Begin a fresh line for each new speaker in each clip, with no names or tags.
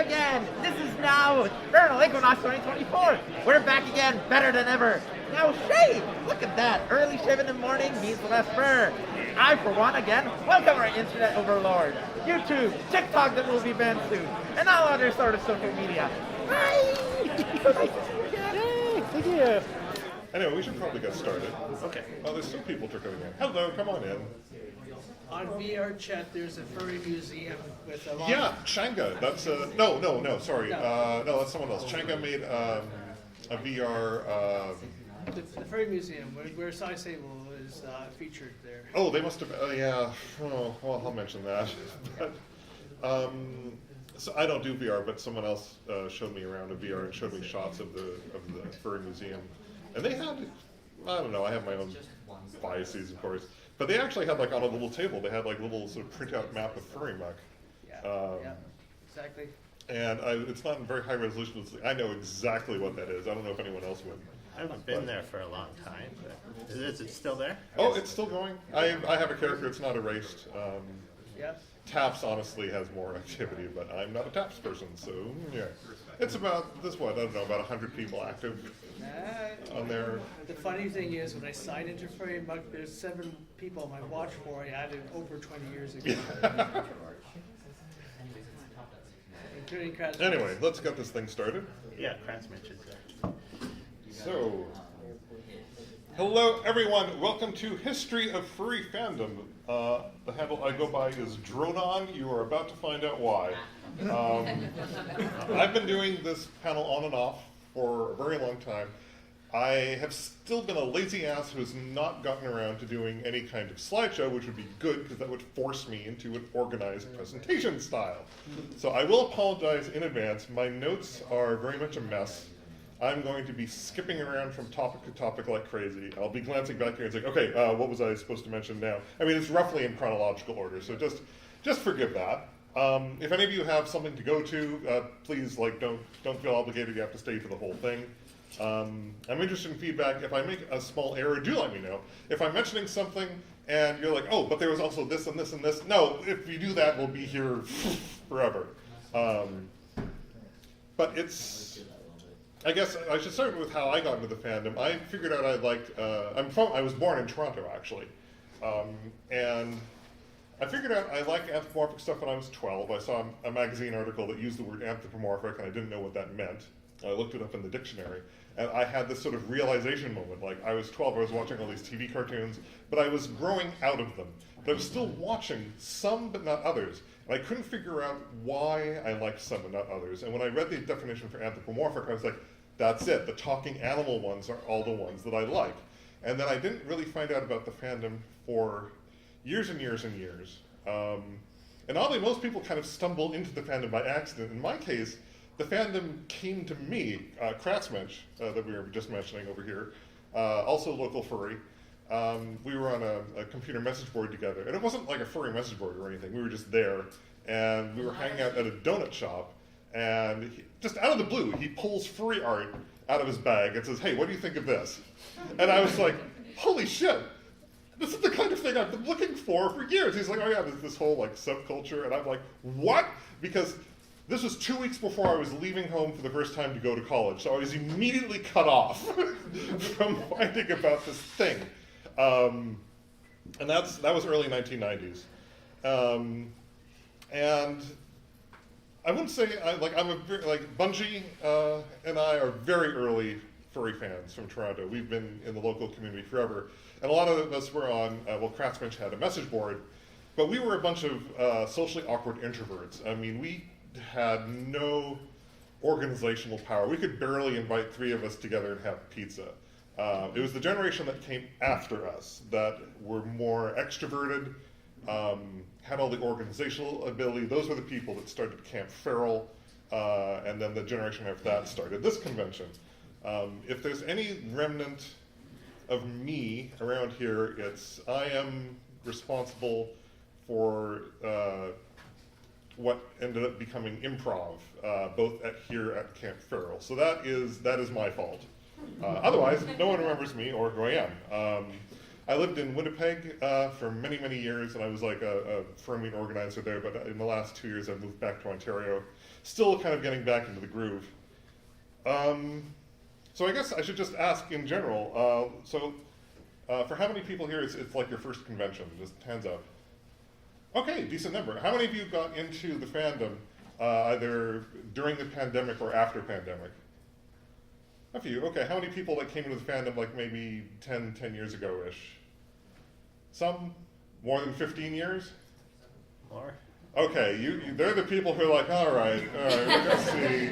again. This is now Furnal Equinox 2024. We're back again, better than ever. Now shave, look at that. Early shave in the morning means less fur. I, for one, again, welcome our internet overlord. YouTube, TikTok that will be banned soon, and all other sort of social media. Hi! So nice to see you again.
Hey, thank you.
Anyway, we should probably get started.
Okay.
Oh, there's still people trickling in. Hello, come on in.
On VR chat, there's a furry museum with a lot
Yeah, Changa. That's no, sorry.
No.
No, that's someone else. Changa made a VR.
the furry museum where Cy Sable is featured there.
Oh, they must have. Yeah. Oh, well, I'll mention that. But, so I don't do VR, but someone else showed me around a VR and showed me shots of the furry museum, and they had. I don't know. I have my own biases, of course. But they actually had, like, on a little table, they had, like, little sort of printout map of furry muck.
Yeah, exactly.
And it's not in very high resolution. I know exactly what that is. I don't know if anyone else would.
I haven't been there for a long time, but is it still there?
Oh, it's still going. I have a character. It's not erased.
Yeah.
Taps honestly has more activity, but I'm not a Taps person, so yeah. It's about I don't know, about 100 people active on there.
The funny thing is, when I signed into Furry Muck, there's 7 people on my watch for I added over 20 years ago. Including Kraz.
Anyway, let's get this thing started.
Yeah, Kratz mentioned that.
So, hello everyone, welcome to History of Furry Fandom. The handle I go by is Dronon. You are about to find out why. I've been doing this panel on and off for a very long time. I have still been a lazy ass who has not gotten around to doing any kind of slideshow, which would be good because that would force me into an organized presentation style. So I will apologize in advance. My notes are very much a mess. I'm going to be skipping around from topic to topic like crazy. I'll be glancing back here and saying, okay, what was I supposed to mention now? I mean, it's roughly in chronological order, so just forgive that. If any of you have something to go to, please don't feel obligated. You have to stay for the whole thing. I'm interested in feedback. If I make a small error, do let me know. If I'm mentioning something and you're like, oh, but there was also this and this and this. No, if you do that, we'll be here forever. But I guess I should start with how I got into the fandom. I figured out I liked, I was born in Toronto, actually. And I figured out I liked anthropomorphic stuff when I was 12. I saw a magazine article that used the word anthropomorphic, and I didn't know what that meant. I looked it up in the dictionary, and I had this sort of realization moment. Like, I was 12, I was watching all these TV cartoons, but I was growing out of them. But I was still watching some, but not others. And I couldn't figure out why I liked some and not others. And when I read the definition for anthropomorphic, I was like, that's it. The talking animal ones are all the ones that I like. And then I didn't really find out about the fandom for years and years and years. And oddly, most people kind of stumble into the fandom by accident. In my case, the fandom came to me. Kratzmensch, that we were just mentioning over here, also local furry. We were on a computer message board together. And it wasn't like a furry message board or anything. We were just there. And we were hanging out at a donut shop. And just out of the blue, he pulls furry art out of his bag and says, hey, what do you think of this? And I was like, holy shit, this is the kind of thing I've been looking for years. He's like, oh yeah, there's this whole like subculture. And I'm like, what? Because this was 2 weeks before I was leaving home for the first time to go to college. So I was immediately cut off from finding about this thing. And that was early 1990s. And I wouldn't say, Bungie and I are very early furry fans from Toronto. We've been in the local community forever. And a lot of us were on, Kratzmensch had a message board, but we were a bunch of socially awkward introverts. I mean, we had no organizational power. We could barely invite 3 of us together and have pizza. It was the generation that came after us that were more extroverted, had all the organizational ability. Those were the people that started Camp Feral, and then the generation after that started this convention. If there's any remnant of me around here, I am responsible for what ended up becoming improv, both here at Camp Feral. So that is my fault. Otherwise, no one remembers me or who I am. I lived in Winnipeg for many, many years, and I was like a furry organizer there, but in the last 2 years I've moved back to Ontario, still kind of getting back into the groove. So I guess I should just ask in general, for how many people here it's like your first convention? Just hands up. Okay, decent number. How many of you got into the fandom either during the pandemic or after pandemic? A few. Okay, how many people that came into the fandom like maybe 10 years ago-ish? Some? More than 15 years?
More.
Okay, they're the people who are like, all right, we're gonna see.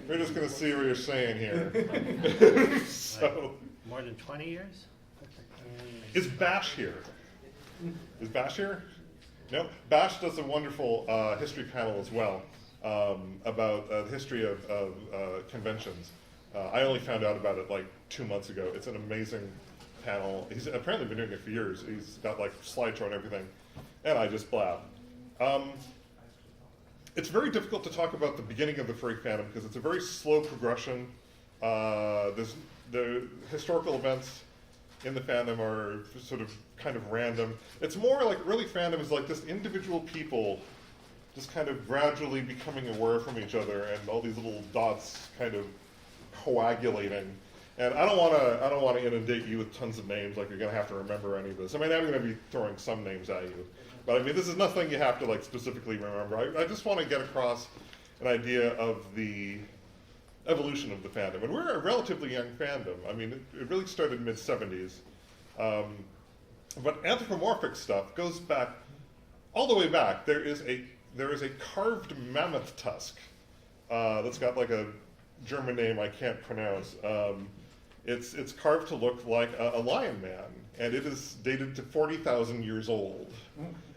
We're just gonna see what you're saying here. So,
More than 20 years?
is Bash here? Is Bash here? No. Bash does a wonderful history panel as well about the history of conventions. I only found out about it like 2 months ago. It's an amazing panel. He's apparently been doing it for years. He's got like slideshow and everything, and I just blab. It's very difficult to talk about the beginning of the furry fandom because it's a very slow progression. There's the historical events in the fandom are sort of kind of random. It's more like early fandom is like just individual people just kind of gradually becoming aware from each other and all these little dots kind of coagulating. And I don't want to inundate you with tons of names, like you're going to have to remember any of this. I mean, I'm going to be throwing some names at you. But I mean, this is nothing you have to like specifically remember. I just want to get across an idea of the evolution of the fandom. And we're a relatively young fandom. I mean, it really started mid-70s. But anthropomorphic stuff goes back, all the way back. There is a carved mammoth tusk that's got like a German name I can't pronounce. It's carved to look like a lion man, and it is dated to 40,000 years old.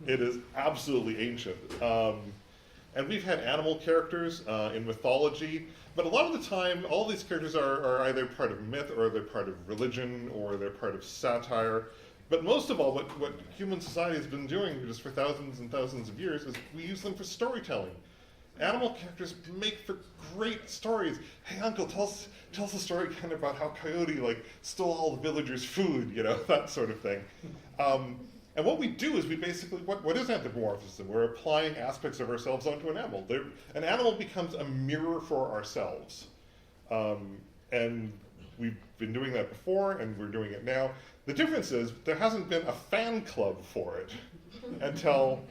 It is absolutely ancient. And we've had animal characters in mythology, but a lot of the time, all these characters are either part of myth, or they're part of religion, or they're part of satire. But most of all, what human society has been doing just for thousands and thousands of years is we use them for storytelling. Animal characters make for great stories. Hey, Uncle, tell us a story kind of about how Coyote like stole all the villagers' food, you know, that sort of thing. And what we do is we basically, what is anthropomorphism? We're applying aspects of ourselves onto an animal. An animal becomes a mirror for ourselves. And we've been doing that before, and we're doing it now. The difference is there hasn't been a fan club for it until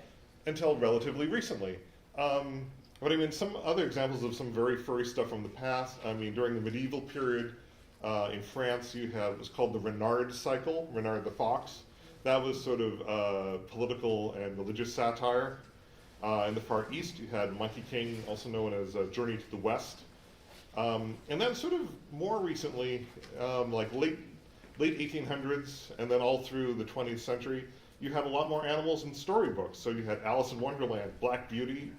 relatively recently. But I mean, some other examples of some very furry stuff from the past. I mean, during the medieval period in France, you had what's called the Renard cycle, Renard the Fox. That was sort of political and religious satire. In the Far East, you had Monkey King, also known as Journey to the West. And then sort of more recently, like late 1800s, and then all through the 20th century, you had a lot more animals in storybooks. So you had Alice in Wonderland, Black Beauty,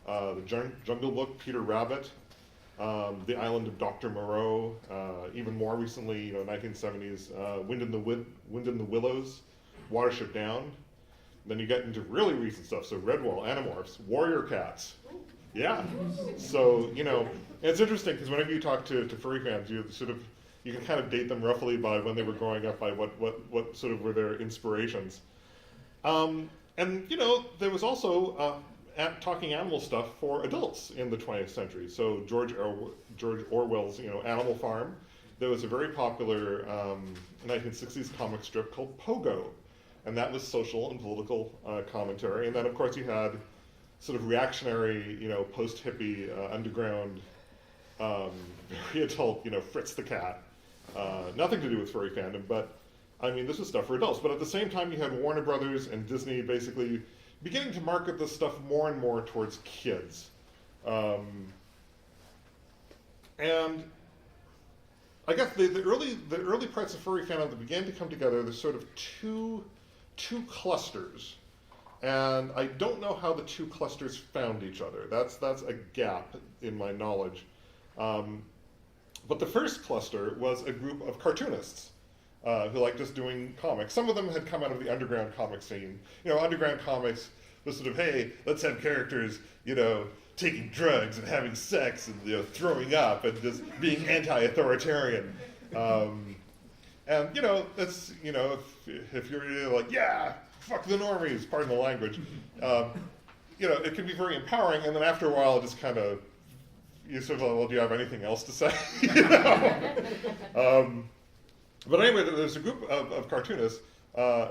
the Jungle Book, Peter Rabbit, The Island of Dr. Moreau, even more recently, 1970s, Wind in the Willows, Watership Down. Then you get into really recent stuff, so Redwall, Animorphs, Warrior Cats. Yeah. So, it's interesting because whenever you talk to furry fans, you can kind of date them roughly by when they were growing up, by what sort of were their inspirations. And, there was also talking animal stuff for adults in the 20th century. So George Orwell's, Animal Farm. There was a very popular 1960s comic strip called Pogo, and that was social and political commentary. And then, of course, you had sort of reactionary, post-hippie, underground, very adult, Fritz the Cat. Nothing to do with furry fandom, but I mean, this is stuff for adults. But at the same time, you had Warner Brothers and Disney basically beginning to market this stuff more and more towards kids. And I guess the early parts of furry fandom that began to come together, there's sort of two clusters. And I don't know how the two clusters found each other. That's a gap in my knowledge. But the first cluster was a group of cartoonists who liked just doing comics. Some of them had come out of the underground comic scene. Underground comics was sort of, hey, let's have characters, taking drugs and having sex and throwing up and just being anti-authoritarian. And, that's, if you're like, yeah, fuck the normies, pardon the language, it can be very empowering, and then after a while, it just kind of, you sort of, well, do you have anything else to say? But anyway, there's a group of cartoonists,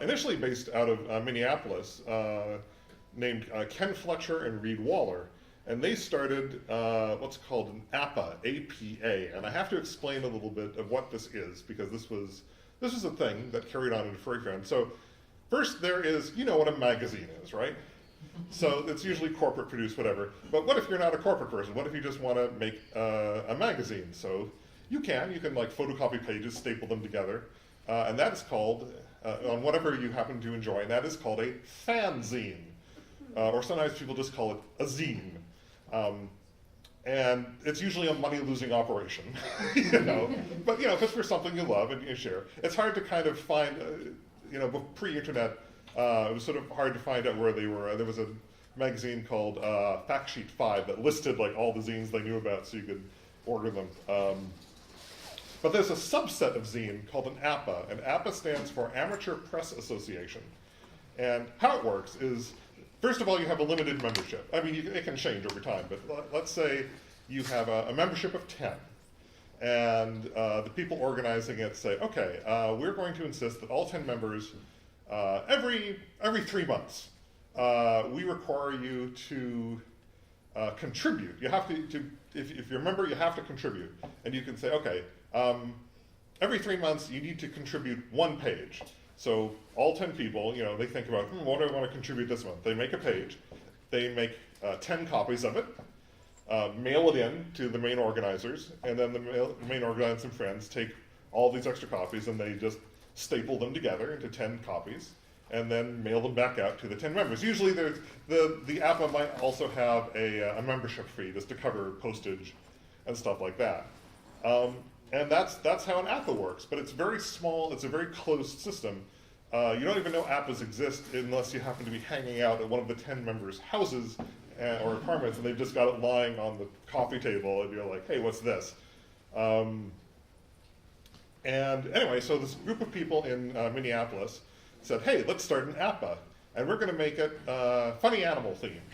initially based out of Minneapolis, named Ken Fletcher and Reed Waller. And they started what's called an APA, A-P-A. And I have to explain a little bit of what this is, because this was a thing that carried on into Furry Fandom. So first there is, you know what a magazine is, right? So it's usually corporate produced, whatever. But what if you're not a corporate person? What if you just want to make a magazine? So you can like photocopy pages, staple them together. And that is called, on whatever you happen to enjoy, and that is called a fanzine. Or sometimes people just call it a zine. And it's usually a money-losing operation, But, if it's for something you love and you share, it's hard to kind of find, pre-internet, it was sort of hard to find out where they were. There was a magazine called Fact Sheet 5 that listed, like, all the zines they knew about so you could order them. But there's a subset of zine called an APA, and APA stands for Amateur Press Association. And how it works is, first of all, you have a limited membership. I mean, it can change over time, but let's say you have a membership of 10. And the people organizing it say, okay, we're going to insist that all 10 members, every 3 months, we require you to contribute. You have to if you're a member, you have to contribute. And you can say, okay, every 3 months, you need to contribute 1 page. So all 10 people, they think about, what do I want to contribute this month? They make a page, they make 10 copies of it, mail it in to the main organizers, and then the main organizers and friends take all these extra copies and they just staple them together into 10 copies, and then mail them back out to the 10 members. Usually the APA might also have a membership fee just to cover postage and stuff like that. And that's how an APA works, but it's very small, it's a very closed system. You don't even know APAs exist unless you happen to be hanging out at one of the 10 members' houses or apartments, and they've just got it lying on the coffee table, and you're like, hey, what's this? And anyway, so this group of people in Minneapolis said, hey, let's start an APA, and we're going to make it funny animal themed.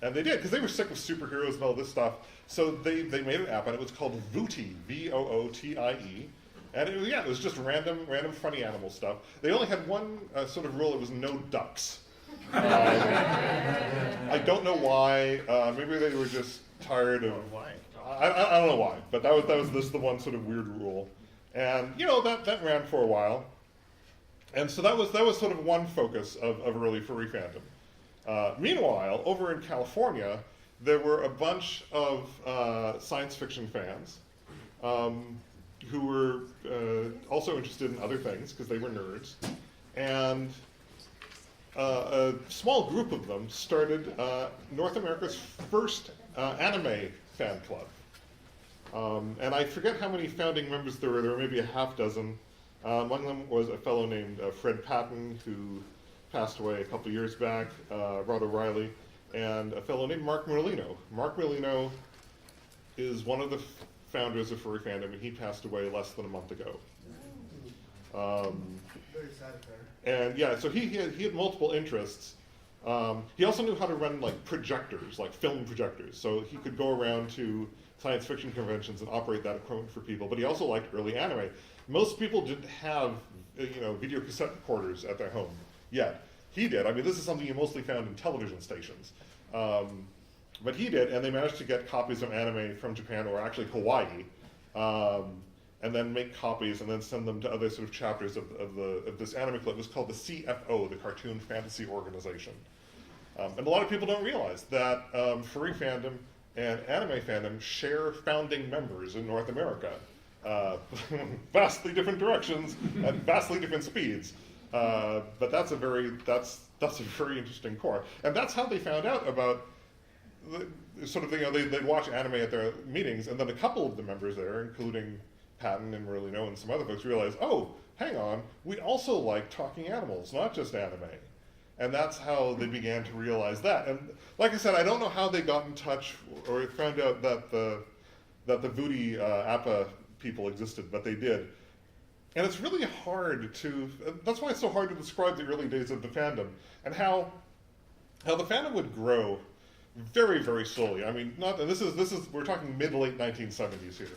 And they did, because they were sick of superheroes and all this stuff. So they made an app, and it was called Vootie, V-O-O-T-I-E. And it was just random funny animal stuff. They only had one sort of rule: it was no ducks. I don't know why. Maybe they were just tired of.
Why?
I don't know why, but that was the one sort of weird rule. And that ran for a while. And so that was sort of one focus of early Furry Fandom. Meanwhile, over in California, there were a bunch of science fiction fans who were also interested in other things because they were nerds. And a small group of them started North America's first anime fan club. And I forget how many founding members there were. There were maybe a half dozen. Among them was a fellow named Fred Patton, who passed away a couple years back, Rod O'Reilly, and a fellow named Mark Merlino. Mark Merlino is one of the founders of Furry Fandom, and he passed away less than a month ago.
Very sad affair.
And yeah, so he had multiple interests. He also knew how to run like projectors, like film projectors. So he could go around to science fiction conventions and operate that equipment for people. But he also liked early anime. Most people didn't have video cassette recorders at their home yet. He did. I mean, this is something you mostly found in television stations. But he did, and they managed to get copies of anime from Japan, or actually Hawaii, and then make copies and then send them to other sort of chapters of this anime club. It was called the CFO, the Cartoon Fantasy Organization. And a lot of people don't realize that Furry Fandom and anime fandom share founding members in North America. Vastly different directions at vastly different speeds. But that's a very interesting core. And that's how they found out about they'd watch anime at their meetings, and then a couple of the members there, including Patton and Merlino and some other folks, realized, oh, hang on, we also like talking animals, not just anime. And that's how they began to realize that. And like I said, I don't know how they got in touch or found out that the Vootie APA people existed, but they did. And it's really hard to, that's why it's so hard to describe the early days of the fandom, and how the fandom would grow very, very slowly. I mean, and this is we're talking mid to late 1970s here.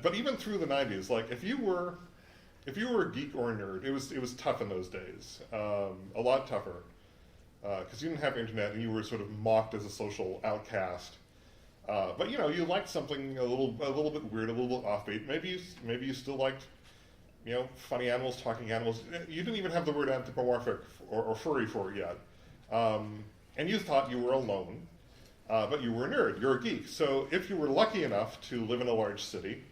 But even through the 90s, like if you were a geek or a nerd, it was tough in those days, a lot tougher, because you didn't have internet and you were sort of mocked as a social outcast. But you know, you liked something a little bit weird, a little bit offbeat. Maybe you still liked, you know, funny animals, talking animals. You didn't even have the word anthropomorphic or furry for it yet. And you thought you were alone, but you were a nerd, you're a geek. So if you were lucky enough to live in a large city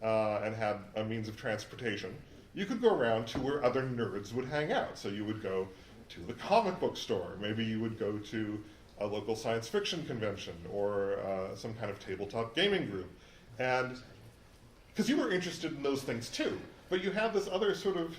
and had a means of transportation, you could go around to where other nerds would hang out. So you would go to the comic book store, maybe you would go to a local science fiction convention or some kind of tabletop gaming group. And because you were interested in those things too, but you had this other sort of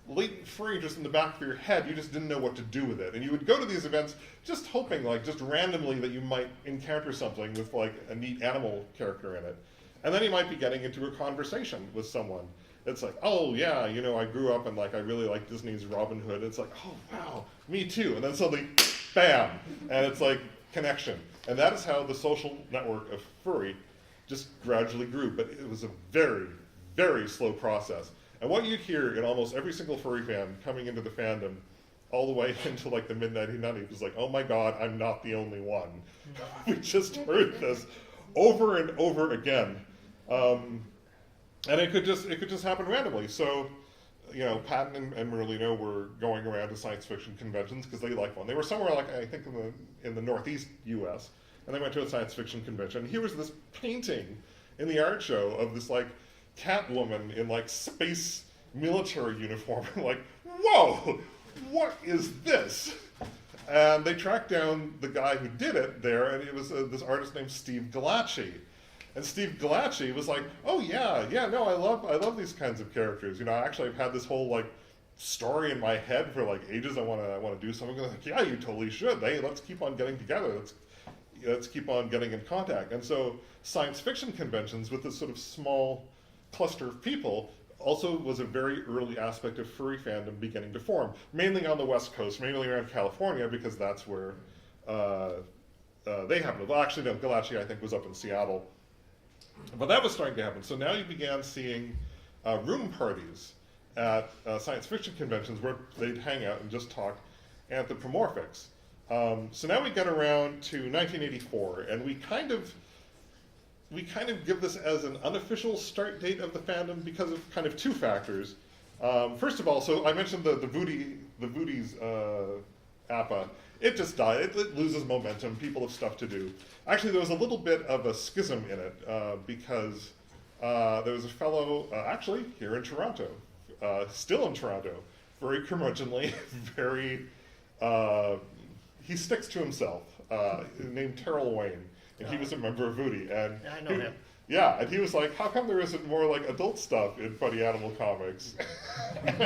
latent furry just in the back of your head, you just didn't know what to do with it. And you would go to these events just hoping, like, just randomly that you might encounter something with, like, a neat animal character in it. And then you might be getting into a conversation with someone. It's like, oh, yeah, you know, I grew up and, like, I really like Disney's Robin Hood. It's like, oh, wow, me too. And then suddenly, bam! And it's like, connection. And that is how the social network of furry just gradually grew. But it was a very, very slow process. And what you'd hear in almost every single furry fan coming into the fandom all the way into like the mid-1990s was like, oh my God, I'm not the only one. We just heard this over and over again. And it could just happen randomly. So, you know, Patton and Merlino were going around to science fiction conventions because they liked one. They were somewhere like, I think in the Northeast US, and they went to a science fiction convention. Here was this painting in the art show of this like Catwoman in like space military uniform. Like, whoa, what is this? And they tracked down the guy who did it there, and it was this artist named Steve Galacci. And Steve Galacci was like, oh yeah, no, I love these kinds of characters. You know, actually I've had this whole like story in my head for like ages. I want to do something. Like, yeah, you totally should. Hey, let's keep on getting together. Let's keep on getting in contact. And so science fiction conventions with this sort of small cluster of people also was a very early aspect of furry fandom beginning to form, mainly on the West Coast, mainly around California, because that's where they happened. Well, actually, no, Galacci, I think, was up in Seattle. But that was starting to happen. So now you began seeing room parties at science fiction conventions where they'd hang out and just talk anthropomorphics. So now we get around to 1984, and we kind of give this as an unofficial start date of the fandom because of kind of two factors. First of all, so I mentioned the Voodies APA. It just died. It loses momentum. People have stuff to do. Actually, there was a little bit of a schism in it because there was a fellow, actually, here in Toronto, still in Toronto, very curmudgeonly, very, he sticks to himself, named Terrell Wayne. And he was a member of Voodie. And
I know him.
Yeah, and he was like, how come there isn't more like adult stuff in Funny Animal Comics? And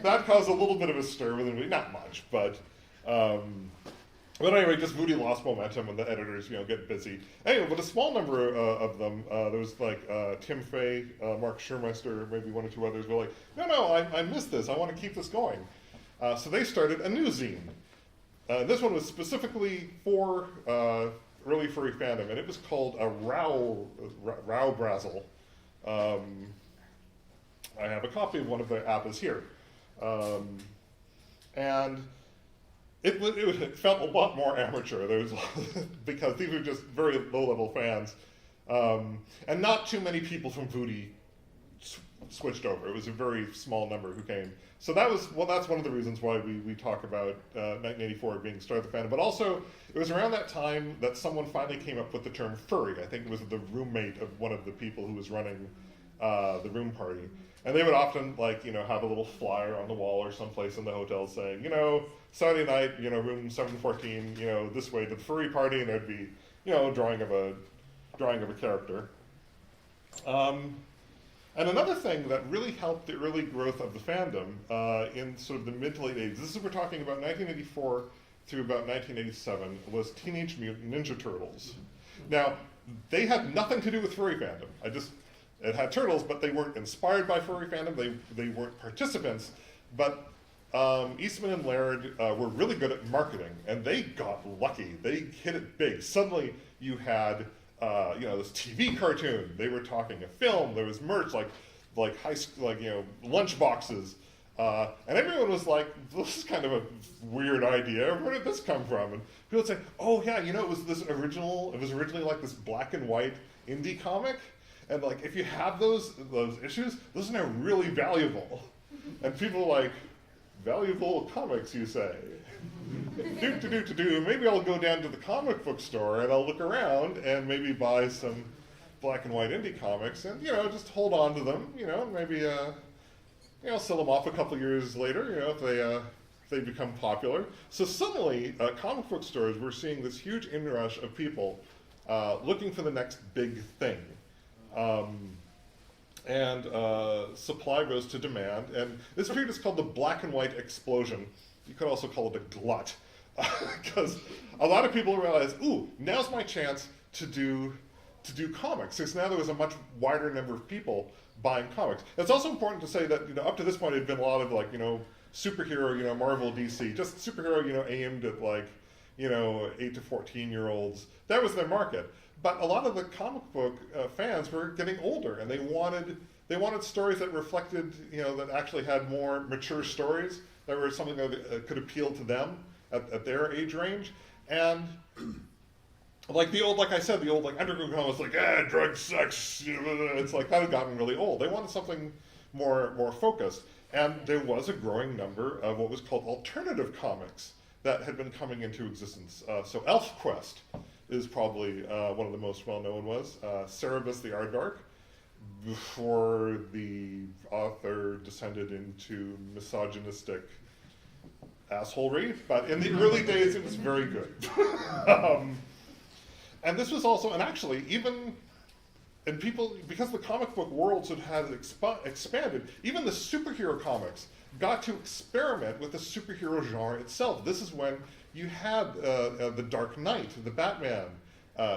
that caused a little bit of a stir within Voodie, not much, but anyway, just Voodie lost momentum and the editors, you know, get busy. Anyway, but a small number of them, there was like Tim Fay, Mark Schurmeister, maybe one or two others were like, no, I missed this, I want to keep this going. So they started a new zine. This one was specifically for early furry fandom, and it was called a Row Brazzle. I have a copy of one of the APAs here. And it felt a lot more amateur. There was because these were just very low-level fans, and not too many people from Voodie switched over. It was a very small number who came. So that's one of the reasons why we talk about 1984 being the start of the fandom. But also, it was around that time that someone finally came up with the term furry. I think it was the roommate of one of the people who was running the room party. And they would often, like, you know, have a little flyer on the wall or someplace in the hotel saying, you know, Saturday night, you know, room 714, you know, this way to the furry party, and there'd be, you know, drawing of a character. And another thing that really helped the early growth of the fandom in sort of the mid to late 80s, this is we're talking about 1984 through about 1987, was Teenage Mutant Ninja Turtles. Now, they had nothing to do with furry fandom. It had turtles, but they weren't inspired by furry fandom. They weren't participants. But Eastman and Laird were really good at marketing, and they got lucky. They hit it big. Suddenly, you had this TV cartoon. They were talking a film. There was merch like high school, lunch boxes, and everyone was like, "This is kind of a weird idea. Where did this come from?" And people would say, "Oh yeah, it was this original. It was originally like this black and white indie comic, and like if you have those issues, those are now really valuable." And people were like, "Valuable comics, you say?" Maybe I'll go down to the comic book store and I'll look around and maybe buy some black and white indie comics and just hold on to them. Maybe sell them off a couple years later. If they become popular. So suddenly, comic book stores were seeing this huge inrush of people looking for the next big thing. And supply rose to demand, and this period is called the black and white explosion. You could also call it a glut, because a lot of people realized, ooh, now's my chance to do comics, because now there was a much wider number of people buying comics. It's also important to say that up to this point it had been a lot of superhero, Marvel, DC, just superhero, aimed at 8 to 14-year-olds. That was their market. But a lot of the comic book fans were getting older, and they wanted stories that reflected, that actually had more mature stories, that were something that could appeal to them at their age range. And like the old underground comics, drugs, sex, it's like that had gotten really old. They wanted something more focused. And there was a growing number of what was called alternative comics that had been coming into existence. So ElfQuest is probably one of the most well-known was. Cerebus the Aardvark, before the author descended into misogynistic assholery, but in the early days it was very good. And this was also, and actually and people, because the comic book worlds had expanded, even the superhero comics got to experiment with the superhero genre itself. This is when you had the Dark Knight, the Batman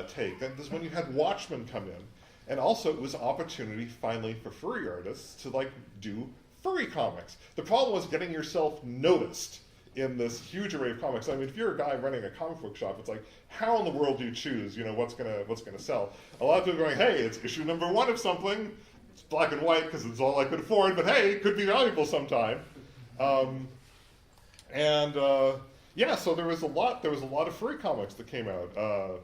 take. And this is when you had Watchmen come in. And also it was an opportunity finally for furry artists to do furry comics. The problem was getting yourself noticed in this huge array of comics. I mean, if you're a guy running a comic book shop, it's like, how in the world do you choose, what's gonna sell? A lot of people are going, hey, it's issue number 1 of something. It's black and white because it's all I could afford, but hey, it could be valuable sometime. So there was a lot of furry comics that came out.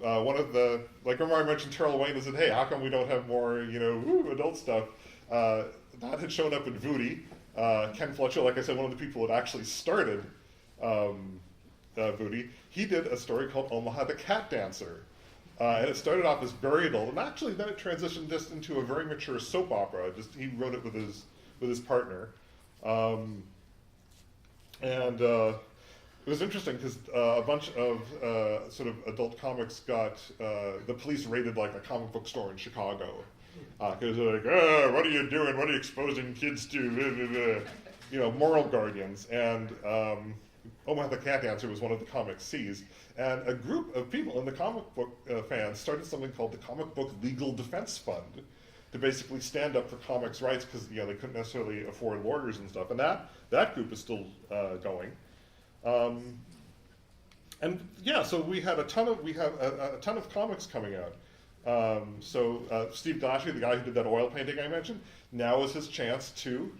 One of the, remember I mentioned Terrell Wayne and said, hey, how come we don't have more, adult stuff? That had shown up in Voodie. Ken Fletcher, like I said, one of the people that actually started Voodie, he did a story called Omaha the Cat Dancer. And it started off as very adult, and actually then it transitioned just into a very mature soap opera. He wrote it with his partner. It was interesting because a bunch of sort of adult comics got, the police raided a comic book store in Chicago. Because they're like, what are you doing? What are you exposing kids to? Moral guardians. And Omaha the Cat Dancer was one of the comics seized. And a group of people in the comic book fans started something called the Comic Book Legal Defense Fund to basically stand up for comics rights because they couldn't necessarily afford lawyers and stuff. And that group is still going. So we have a ton of comics coming out. Steve Glashy, the guy who did that oil painting I mentioned, now is his chance to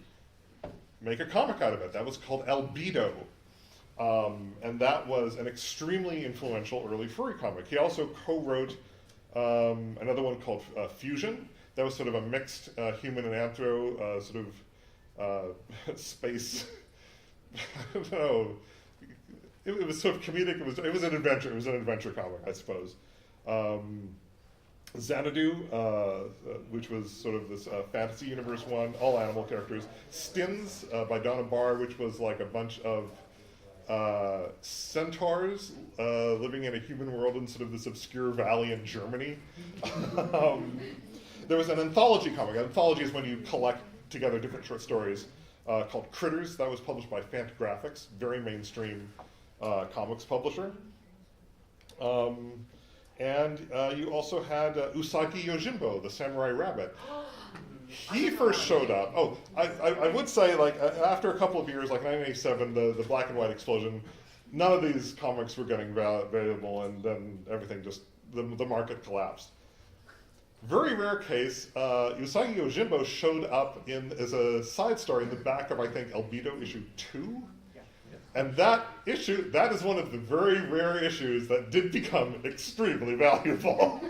make a comic out of it. That was called Albedo. And that was an extremely influential early furry comic. He also co-wrote another one called Fusion. That was sort of a mixed human and anthro space. I don't know. It was sort of comedic. It was an adventure. It was an adventure comic, I suppose. Xanadu, which was sort of this fantasy universe one, all animal characters. Stins by Donna Barr, which was a bunch of centaurs living in a human world in sort of this obscure valley in Germany. There was an anthology comic. An anthology is when you collect together different short stories called Critters. That was published by Fantagraphics, very mainstream comics publisher. And you also had Usagi Yojimbo, the samurai rabbit. He first showed up. Oh, I would say, like, after a couple of years, like 1987, the black and white explosion, none of these comics were getting available, and then everything just, the market collapsed. Very rare case, Usagi Yojimbo showed up as a side story in the back of, I think, Albedo issue 2. And that issue, that is one of the very rare issues that did become extremely valuable.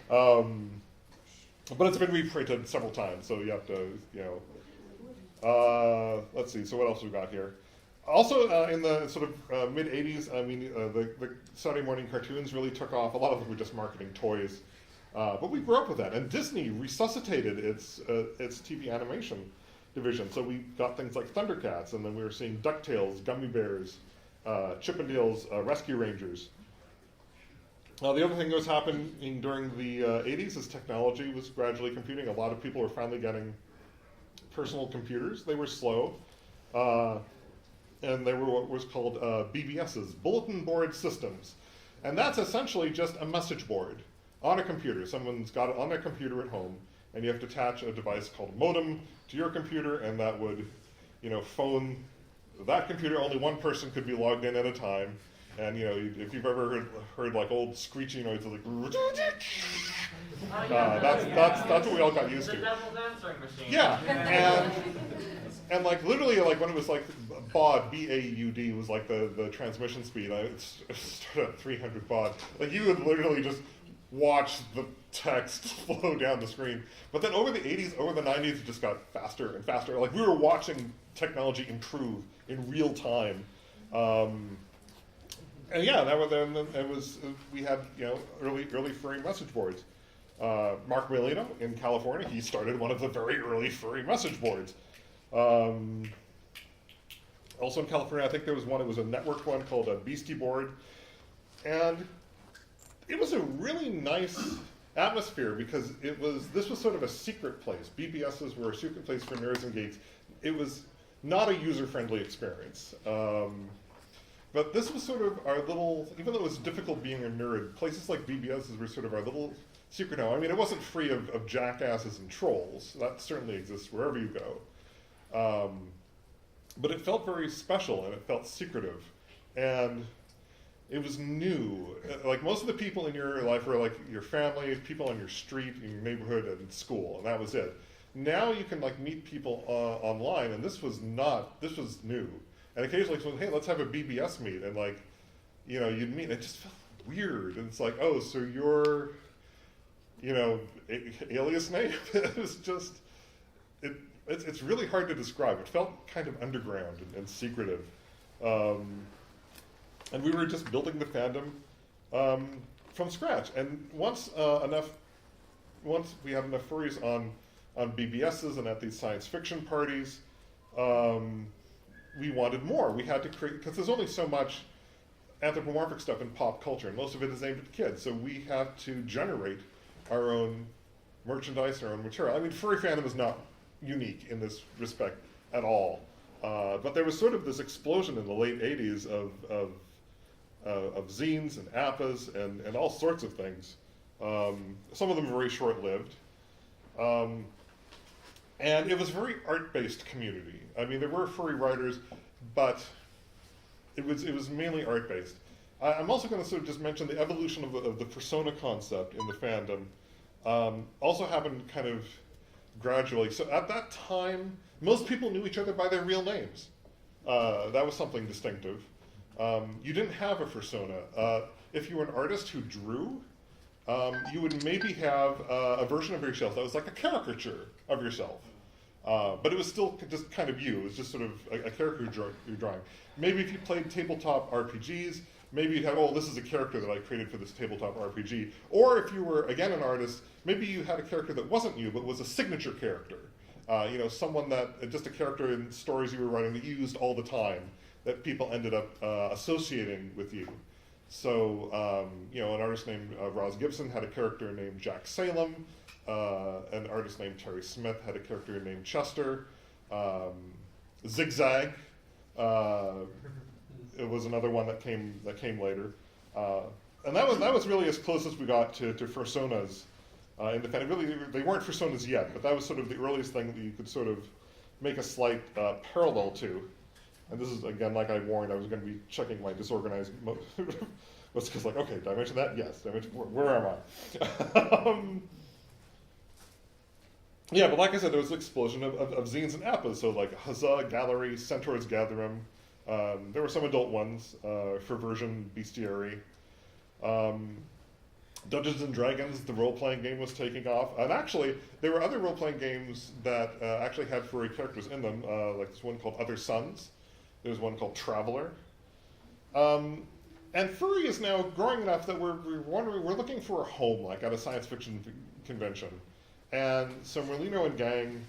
But it's been reprinted several times, so you have to, let's see, so what else we got here? Also, in the sort of mid-'80s, I mean, the Saturday morning cartoons really took off. A lot of them were just marketing toys. But we grew up with that, and Disney resuscitated its TV animation division. So we got things like Thundercats, and then we were seeing DuckTales, Gummy Bears, Chip 'n Dale's Rescue Rangers. The other thing that was happening during the 80s is technology was gradually computing. A lot of people were finally getting personal computers. They were slow, and they were what was called BBSs, Bulletin Board Systems. And that's essentially just a message board on a computer. Someone's got it on their computer at home, and you have to attach a device called a modem to your computer, and that would, phone that computer. Only one person could be logged in at a time. And if you've ever heard like old screeching noises, like that's what we all got used to.
The devil's answering machine.
Yeah, and like literally, like when it was like baud, B-A-U-D was like the transmission speed. It started at 300 baud. Like you would literally just watch the text flow down the screen. But then over the 80s, over the 90s, it just got faster and faster. Like we were watching technology improve in real time. And yeah, we had early furry message boards. Mark Millino in California, he started one of the very early furry message boards. Also in California, I think there was one. It was a networked one called a Beastie Board, and it was a really nice atmosphere because this was sort of a secret place. BBSs were a secret place for nerds and geeks. It was not a user-friendly experience. But this was sort of our little, even though it was difficult being a nerd, places like BBSs were sort of our little secret home. I mean, it wasn't free of jackasses and trolls. That certainly exists wherever you go. But it felt very special, and it felt secretive. And it was new. Like, most of the people in your life were like your family, people on your street, in your neighborhood, and school, and that was it. Now you can, like, meet people online, and this was new. And occasionally someone, hey, let's have a BBS meet, and like, you'd meet, and it just felt weird. And it's like, oh, so you're, alias name? It was just, it's really hard to describe. It felt kind of underground and secretive. And we were just building the fandom from scratch. And once we had enough furries on BBSs and at these science fiction parties, we wanted more. We had to create, because there's only so much anthropomorphic stuff in pop culture, and most of it is aimed at kids. So we have to generate our own merchandise, our own material. I mean, Furry Fandom is not unique in this respect at all. But there was sort of this explosion in the late 80s of zines and appas and all sorts of things. Some of them very short-lived. And it was a very art-based community. I mean, there were furry writers, but it was mainly art-based. I'm also going to sort of just mention the evolution of the persona concept in the fandom. Also happened kind of gradually. So at that time, most people knew each other by their real names. That was something distinctive. You didn't have a persona. If you were an artist who drew, you would maybe have a version of yourself that was like a caricature of yourself. But it was still just kind of you. It was just sort of a character you're drawing. Maybe if you played tabletop RPGs, maybe you'd have, oh, this is a character that I created for this tabletop RPG. Or if you were, again, an artist, maybe you had a character that wasn't you, but was a signature character. Someone that, just a character in stories you were writing that you used all the time, that people ended up associating with you. So, an artist named Roz Gibson had a character named Jack Salem. An artist named Terry Smith had a character named Chester. Zigzag, it was another one that came later. and that was really as close as we got to fursonas in the fandom. Really, they weren't fursonas yet, but that was sort of the earliest thing that you could sort of make a slight parallel to. And this is, again, like I warned, I was going to be checking my disorganized was because like, okay, did I mention that? Yes. Did I mention, where am I? Yeah, but like I said, there was an explosion of zines and appas. So like Huzzah, Gallery, Centaur's Gatherum. There were some adult ones, for version Bestiary. Dungeons and Dragons, the role-playing game, was taking off. And actually, there were other role-playing games that actually had furry characters in them, like this one called Other Suns. There's one called Traveler. And furry is now growing enough that we're looking for a home, like at a science fiction convention. And so Merlino and gang,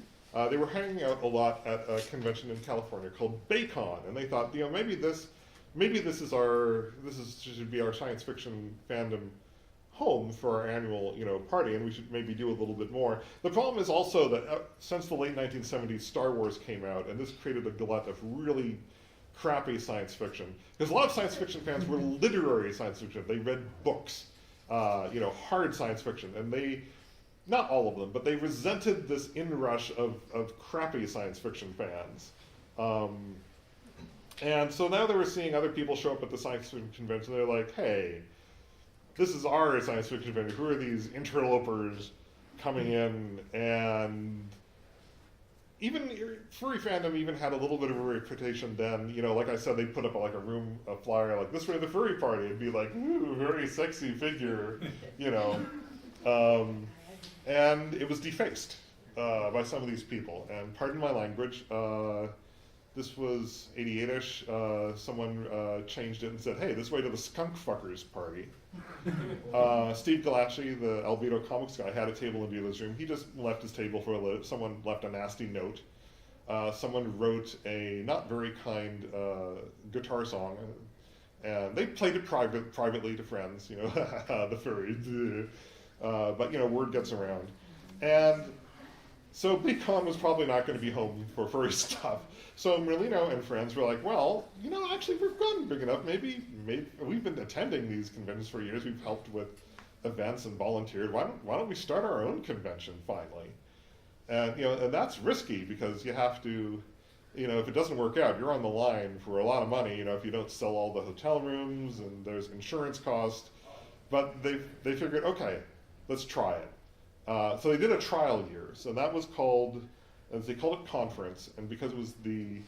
they were hanging out a lot at a convention in California called Baycon, and they thought, maybe this should be our science fiction fandom home for our annual, party, and we should maybe do a little bit more. The problem is also that since the late 1970s, Star Wars came out, and this created a glut of really crappy science fiction. Because a lot of science fiction fans were literary science fiction. They read books, hard science fiction, and they, not all of them, but they resented this inrush of crappy science fiction fans. And so now they were seeing other people show up at the science fiction convention. They're like, hey, this is our science fiction convention. Who are these interlopers coming in? And even Furry Fandom even had a little bit of a reputation then. Like I said, they put up a flyer like, this way the furry party. It'd be like, ooh, very sexy figure, and it was defaced by some of these people. And pardon my language, this was 88-ish. Someone changed it and said, hey, this way to the skunk fuckers party. Steve Galaschi, the Albedo Comics guy, had a table in Vila's room. He just left his table for a little. Someone left a nasty note. Someone wrote a not very kind guitar song, and they played it privately to friends, the furry. But, word gets around. And so BigCon was probably not going to be home for furry stuff. So Merlino and friends were like, well, actually we've gotten big enough. Maybe we've been attending these conventions for years. We've helped with events and volunteered. Why don't we start our own convention finally? And, and that's risky because you have to, if it doesn't work out, you're on the line for a lot of money, if you don't sell all the hotel rooms and there's insurance cost. But they figured, okay, let's try it. So they did a trial year. So that was called, as they called it, Conference. And because it was the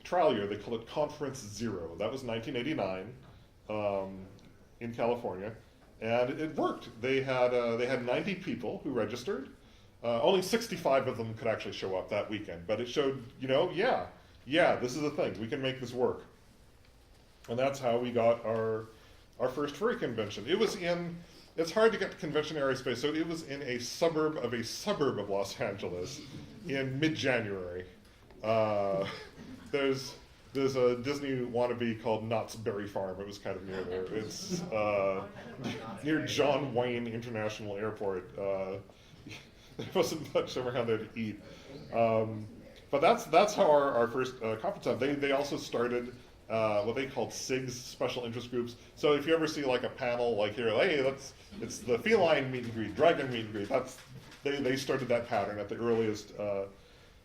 trial year, they called it Conference Zero. That was 1989 in California. And it worked. They had 90 people who registered. Only 65 of them could actually show up that weekend. But it showed, yeah, this is a thing. We can make this work. And that's how we got our first furry convention. It's hard to get convention area space, so it was in a suburb of Los Angeles in mid-January. There's a Disney wannabe called Knott's Berry Farm. It was kind of near there. It's near John Wayne International Airport. There wasn't much around there to eat. But that's how our first conference happened. They also started what they called SIGs, special interest groups. So if you ever see like a panel like here, hey, it's the feline meet and greet, dragon meet and greet. They started that pattern at the earliest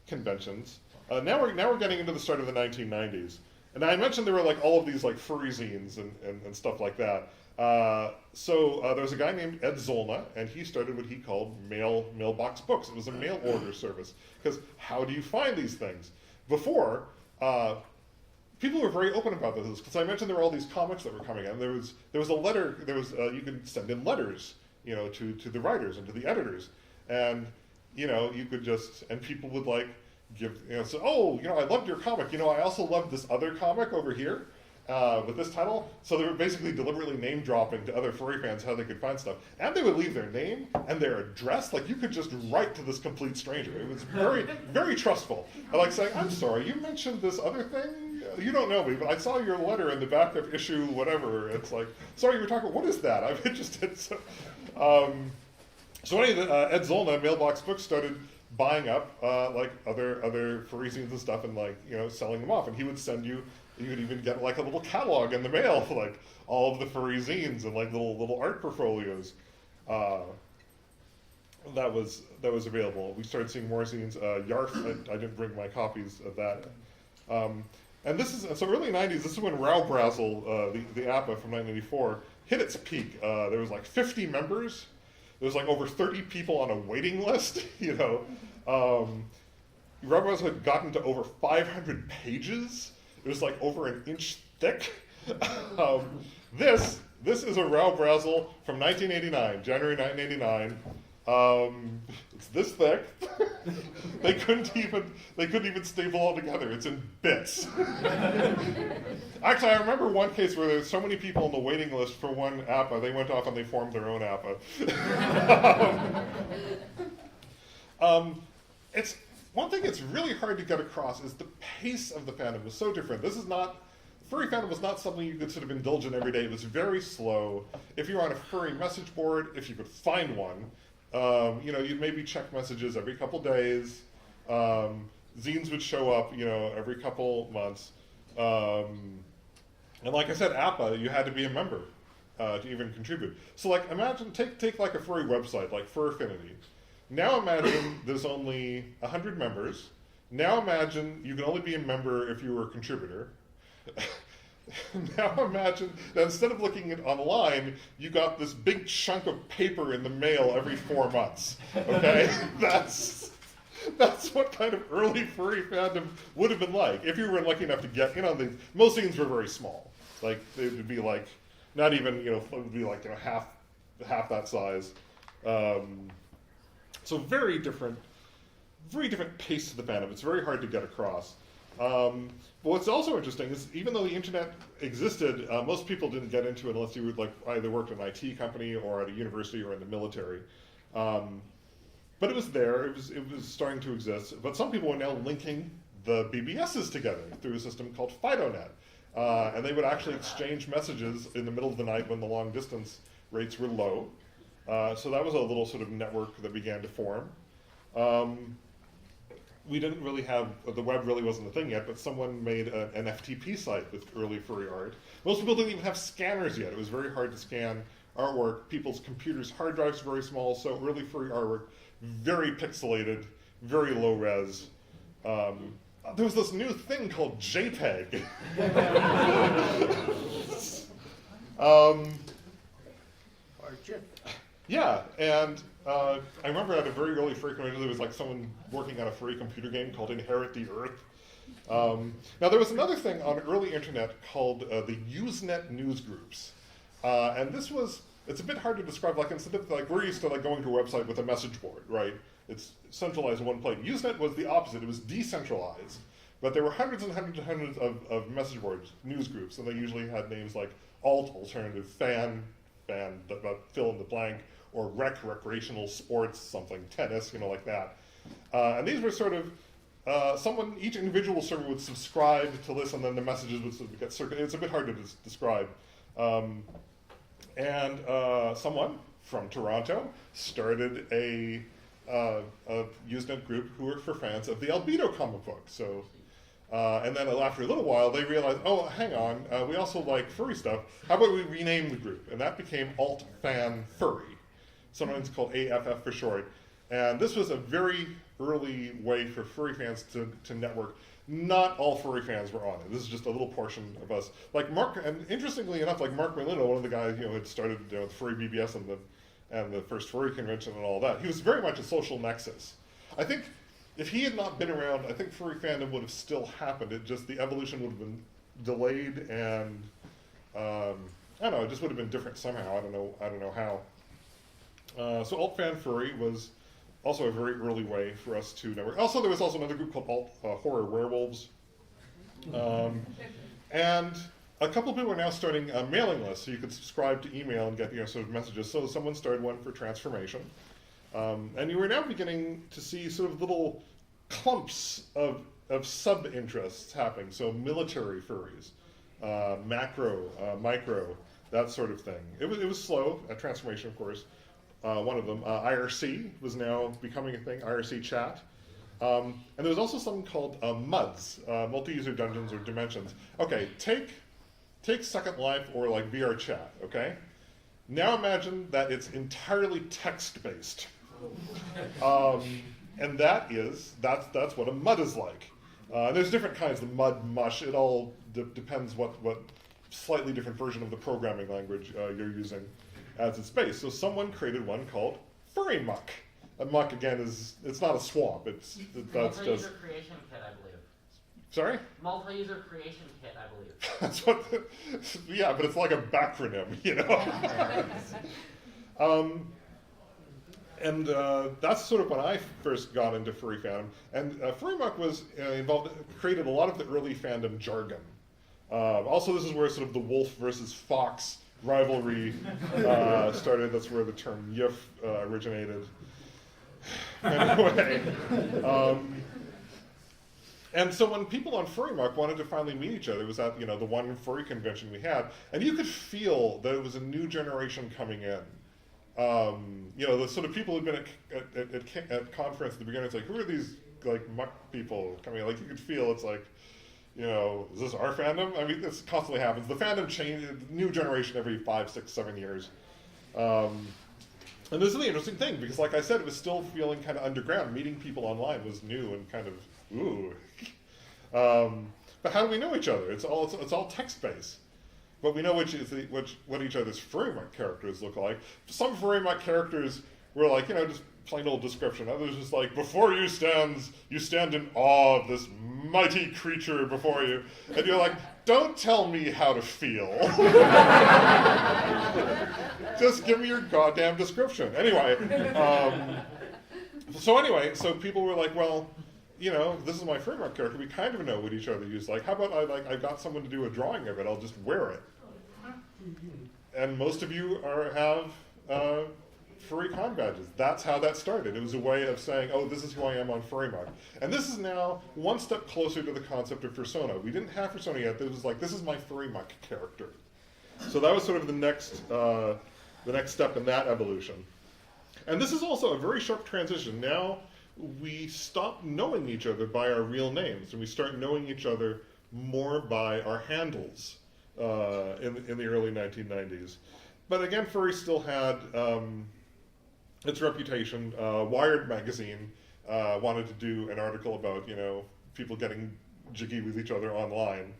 conventions. Now we're getting into the start of the 1990s, and I mentioned there were like all of these like furry zines and stuff like that. So there was a guy named Ed Zollner, and he started what he called mailbox books. It was a mail order service, because how do you find these things? Before, people were very open about this, because I mentioned there were all these comics that were coming in. There was a letter. You could send in letters, to the writers and to the editors, and you could just, and people would like give, say, oh, I loved your comic. I also loved this other comic over here with this title. So they were basically deliberately name dropping to other furry fans how they could find stuff, and they would leave their name and their address. Like you could just write to this complete stranger. It was very, very trustful. I like saying, I'm sorry, you mentioned this other thing. You don't know me, but I saw your letter in the back of issue whatever. It's like, sorry, you were talking. What is that? I'm interested. So anyway, Ed Zollner, Mailbox Books, started buying up like other furry zines and stuff, and like selling them off. And he would send you You could even get like a little catalog in the mail for like all of the furry zines and like little art portfolios. That was available. We started seeing more zines. Yarf, I didn't bring my copies of that. And this is, so early 90s, this is when Raubrazzle, the APA from 1984, hit its peak. There was like 50 members. There was like over 30 people on a waiting list, you know. Raubrazzle had gotten to over 500 pages. It was like over an inch thick. This is a Raubrazzle from 1989, January 1989. It's this thick. They couldn't even staple all together. It's in bits. Actually, I remember one case where there were so many people on the waiting list for one APA, they went off and they formed their own APA. It's one thing that's really hard to get across is the pace of the fandom was so different. Furry fandom was not something you could sort of indulge in every day. It was very slow. If you were on a furry message board, if you could find one, you'd maybe check messages every couple days. Zines would show up, every couple months. And like I said, APA, you had to be a member to even contribute. So like imagine, take like a furry website, like Fur Affinity. Now imagine there's only 100 members. Now imagine you can only be a member if you were a contributor. Now imagine that instead of looking at online, you got this big chunk of paper in the mail every 4 months. Okay? That's what kind of early furry fandom would have been like. If you were lucky enough to get in on things. Most things were very small. Like they would be like, not even, it would be like half that size. So very different pace to the fandom. It's very hard to get across. But what's also interesting is even though the internet existed, most people didn't get into it unless you would like either worked in an IT company or at a university or in the military. But it was there. It was starting to exist. But some people were now linking the BBSs together through a system called FidoNet, and they would actually exchange messages in the middle of the night when the long distance rates were low. So that was a little sort of network that began to form. We didn't really have, the web really wasn't a thing yet, but someone made an FTP site with early furry art. Most people didn't even have scanners yet. It was very hard to scan artwork. People's computers' hard drives were very small, so early furry artwork, very pixelated, very low res. There was this new thing called JPEG.
Or GIF.
Yeah, and I remember at a very early furry community, there was like someone working on a furry computer game called Inherit the Earth. Now there was another thing on early internet called the Usenet newsgroups. And it's a bit hard to describe, like instead of like, we're used to like going to a website with a message board, right? It's centralized in one place. Usenet was the opposite, it was decentralized. But there were hundreds and hundreds and hundreds of message boards, news groups, and they usually had names like alt, alternative, fan, fill in the blank, or recreational sports, something, tennis, like that. And these were sort of, each individual server would subscribe to this, and then the messages would sort of get circulated. It's a bit hard to describe. And someone from Toronto started a Usenet group who were for fans of the Albedo comic book. So, and then after a little while, they realized, oh, hang on, we also like furry stuff. How about we rename the group? And that became Alt Fan Furry, sometimes called AFF for short. And this was a very early way for furry fans to network. Not all furry fans were on it. This is just a little portion of us. Like Mark, and interestingly enough, like Mark Molino, one of the guys had started the Furry BBS and the first furry convention and all that. He was very much a social nexus. I think if he had not been around, I think furry fandom would have still happened. The evolution would have been delayed, and I don't know, it just would have been different somehow. I don't know how. So Alt Fan Furry was also a very early way for us to network. Also, there was also another group called Alt Horror Werewolves. And a couple of people are now starting mailing lists, so you could subscribe to email and get sort of messages. So someone started one for Transformation. And you were now beginning to see sort of little clumps of sub-interests happening. So military furries, macro, micro, that sort of thing. It was slow, Transformation, of course. One of them, IRC, was now becoming a thing, IRC chat. And there was also something called MUDs, multi-user dungeons or dimensions. Okay, take Second Life or like VR chat, okay? Now imagine that it's entirely text-based. And that's what a MUD is like. There's different kinds of MUD, mush. It all depends what slightly different version of the programming language you're using as its base. So someone created one called Furry Muck. A muck, again, it's not a swamp. That's just...
Multi-user creation kit, I believe.
Sorry?
Multi-user creation kit, I believe.
That's what... yeah, but it's like a backronym, you know? And that's sort of when I first got into Furry Fandom. And Furry Muck was created a lot of the early fandom jargon. Also, this is where sort of the wolf versus fox rivalry started. That's where the term yiff originated. Anyway, and so when people on Furry Muck wanted to finally meet each other, it was at the one furry convention we had, and you could feel that it was a new generation coming in. The sort of people who'd been at conference at the beginning. It's like, who are these like muck people coming? Like you could feel it's like, is this our fandom? I mean, this constantly happens. The fandom changes, new generation every 5, 6, 7 years. And this is the interesting thing, because like I said, it was still feeling kind of underground. Meeting people online was new and kind of, ooh. But how do we know each other? It's all text-based. But we know what each other's Furry Muck characters look like. Some Furry Muck characters were like, just plain old description. Others just like, before you stand in awe of this mighty creature before you. And you're like, don't tell me how to feel. Just give me your goddamn description. Anyway, so people were like, well, this is my Furry Muck character. We kind of know what each other use. Like, how about I got someone to do a drawing of it. I'll just wear it. And most of you have furry con badges. That's how that started. It was a way of saying, oh, this is who I am on Furry Muck. And this is now one step closer to the concept of persona. We didn't have persona yet. It was like, this is my Furry Muck character. So that was sort of the next step in that evolution. And this is also a very sharp transition. Now we stop knowing each other by our real names, and we start knowing each other more by our handles in the early 1990s. But again, furry still had its reputation. Wired magazine wanted to do an article about people getting jiggy with each other online,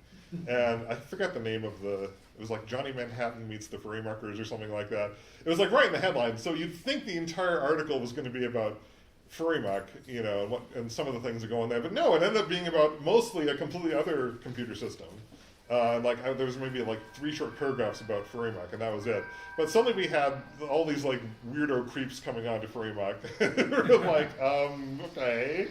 and I forget the name of it was like Johnny Manhattan meets the Furry Muckers or something like that. It was like right in the headline, so you'd think the entire article was going to be about Furry Muck, and some of the things that go on there, but no, it ended up being about mostly a completely other computer system. There was maybe like 3 short paragraphs about Furry Muck, and that was it. But suddenly we had all these like weirdo creeps coming on to Furry Muck. We were like, okay.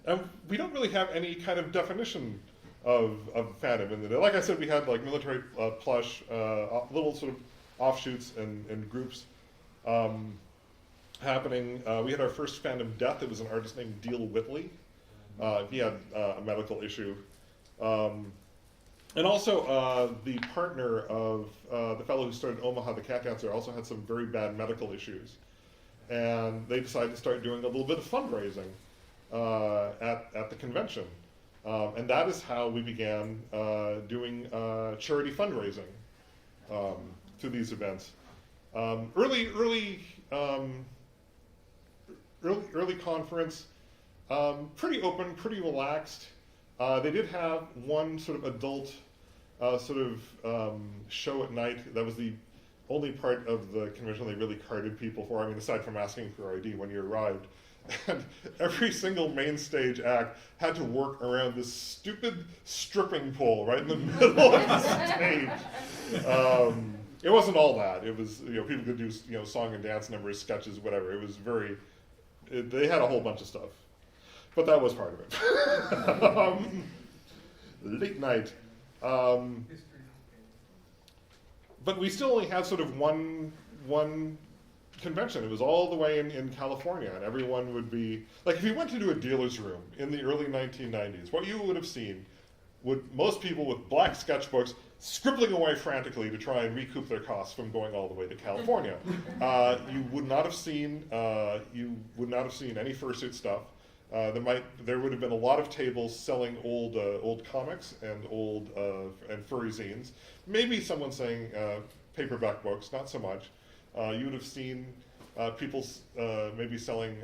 And we don't really have any kind of definition of fandom. And like I said, we had like military plush, little sort of offshoots and groups happening. We had our first fandom death. It was an artist named Deal Whitley. He had a medical issue. And also the partner of the fellow who started Omaha the Cat Dancer also had some very bad medical issues. And they decided to start doing a little bit of fundraising at the convention. And that is how we began doing charity fundraising through these events. Early conference, pretty open, pretty relaxed. They did have one sort of adult show at night. That was the only part of the convention they really carded people for. I mean, aside from asking for ID when you arrived. And every single main stage act had to work around this stupid stripping pole right in the middle of the stage. It wasn't all that. It was, people could do, song and dance numbers, sketches, whatever. It was they had a whole bunch of stuff. But that was part of it. Late night. But we still only had sort of one convention. It was all the way in California, and everyone would be, like if you went to do a dealer's room in the early 1990s, what you would have seen most people with black sketchbooks scribbling away frantically to try and recoup their costs from going all the way to California. You would not have seen any fursuit stuff. There would have been a lot of tables selling old comics and and furry zines. Maybe someone saying paperback books, not so much. You would have seen people maybe selling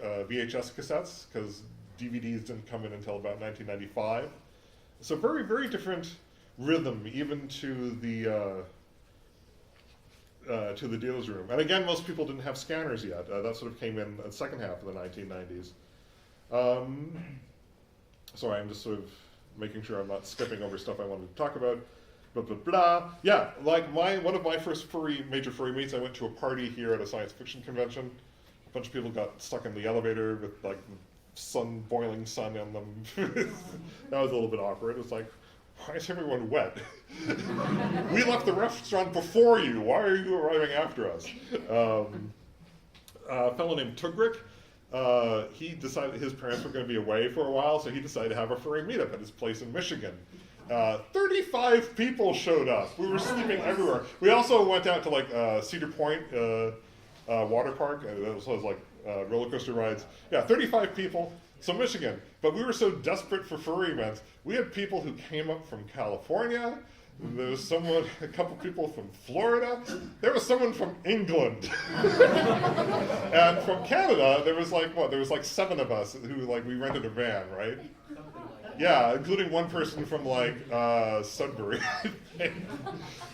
VHS cassettes, because DVDs didn't come in until about 1995. So very, very different rhythm, even to the dealer's room. And again, most people didn't have scanners yet. That sort of came in the second half of the 1990s. Sorry, I'm just sort of making sure I'm not skipping over stuff I wanted to talk about. Blah, blah, blah. Yeah, like one of my first major furry meets, I went to a party here at a science fiction convention. A bunch of people got stuck in the elevator with like boiling sun on them. That was a little bit awkward. It was like, why is everyone wet? We left the restaurant before you. Why are you arriving after us? A fellow named Tugrik, he decided his parents were going to be away for a while, so he decided to have a furry meetup at his place in Michigan. 35 people showed up. We were sleeping everywhere. We also went out to like Cedar Point water park, and it was like roller coaster rides. Yeah, 35 people. So Michigan. But we were so desperate for furry events, we had people who came up from California. There was a couple people from Florida. There was someone from England. And from Canada, there was like 7 of us who we rented a van, right? Yeah, including one person from Sudbury.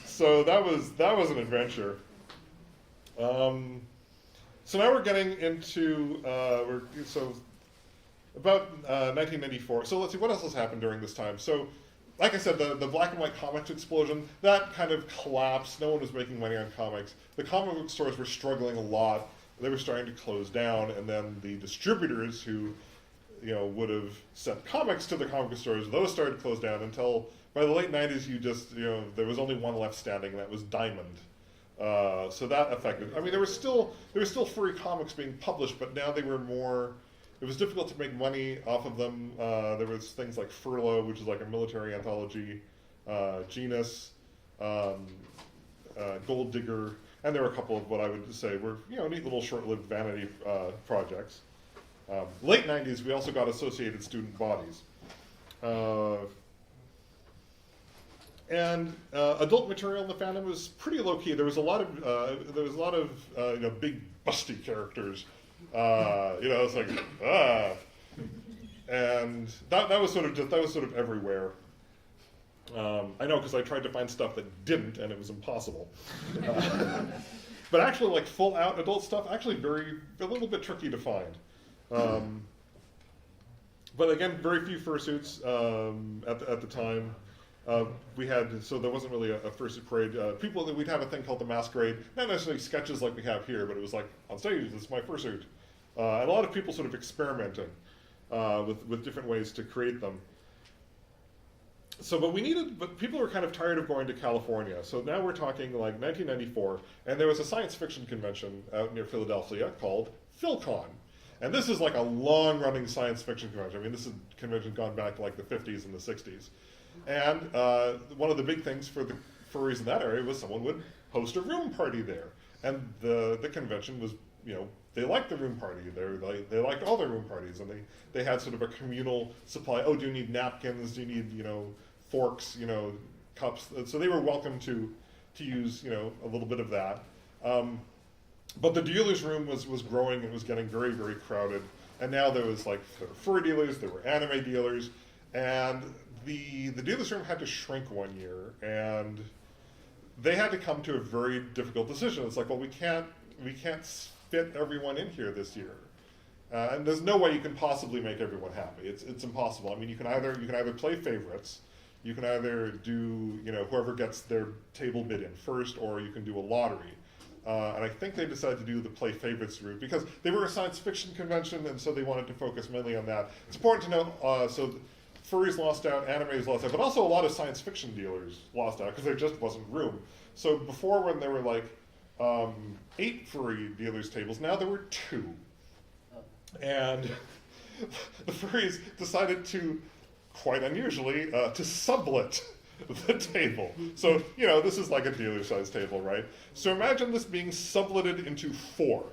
So that was an adventure. So now we're getting into about 1994. So let's see, what else has happened during this time? So, like I said, the black and white comics explosion, that kind of collapsed. No one was making money on comics. The comic book stores were struggling a lot. They were starting to close down, and then the distributors who would have sent comics to the comic book stores, those started to close down until by the late 90s there was only one left standing, and that was Diamond. So that affected. I mean, there was still furry comics being published, but now they were more. It was difficult to make money off of them. There was things like Furlough, which is like a military anthology, Genus, Gold Digger, and there were a couple of what I would say were neat little short-lived vanity projects. Late 90s, we also got Associated Student Bodies. And adult material in the fandom was pretty low key. There was a lot of big busty characters. It's like and that was sort of everywhere. I know, because I tried to find stuff that didn't, and it was impossible. But actually, like full out adult stuff, actually a little bit tricky to find. But again, very few fursuits at the time. There wasn't really a fursuit parade. We'd have a thing called the masquerade, not necessarily sketches like we have here, but it was like, on stage, this is my fursuit. And a lot of people sort of experimenting with different ways to create them. So, but people were kind of tired of going to California. So now we're talking like 1994, and there was a science fiction convention out near Philadelphia called PhilCon. And this is like a long-running science fiction convention. I mean, this is a convention gone back to like the 50s and the 60s. And one of the big things for the furries in that area was someone would host a room party there. And the convention was, they liked the room party. They liked all their room parties, and they had sort of a communal supply. Oh, do you need napkins? Do you need, forks, cups? So they were welcome to use, a little bit of that. But the dealer's room was growing and was getting very, very crowded. And now there was like furry dealers, there were anime dealers, and the dealer's room had to shrink one year, and they had to come to a very difficult decision. It's like, well, we can't fit everyone in here this year, and there's no way you can possibly make everyone happy. It's impossible. I mean, you can either play favorites, you can either do whoever gets their table bid in first, or you can do a lottery. And I think they decided to do the play favorites route because they were a science fiction convention, and so they wanted to focus mainly on that. It's important to know. So furries lost out, animes lost out, but also a lot of science fiction dealers lost out because there just wasn't room. So before, when there were like 8 furry dealers tables, now there were 2. And the furries decided to quite unusually, to sublet the table. So, this is like a dealer-sized table, right? So imagine this being subletted into 4.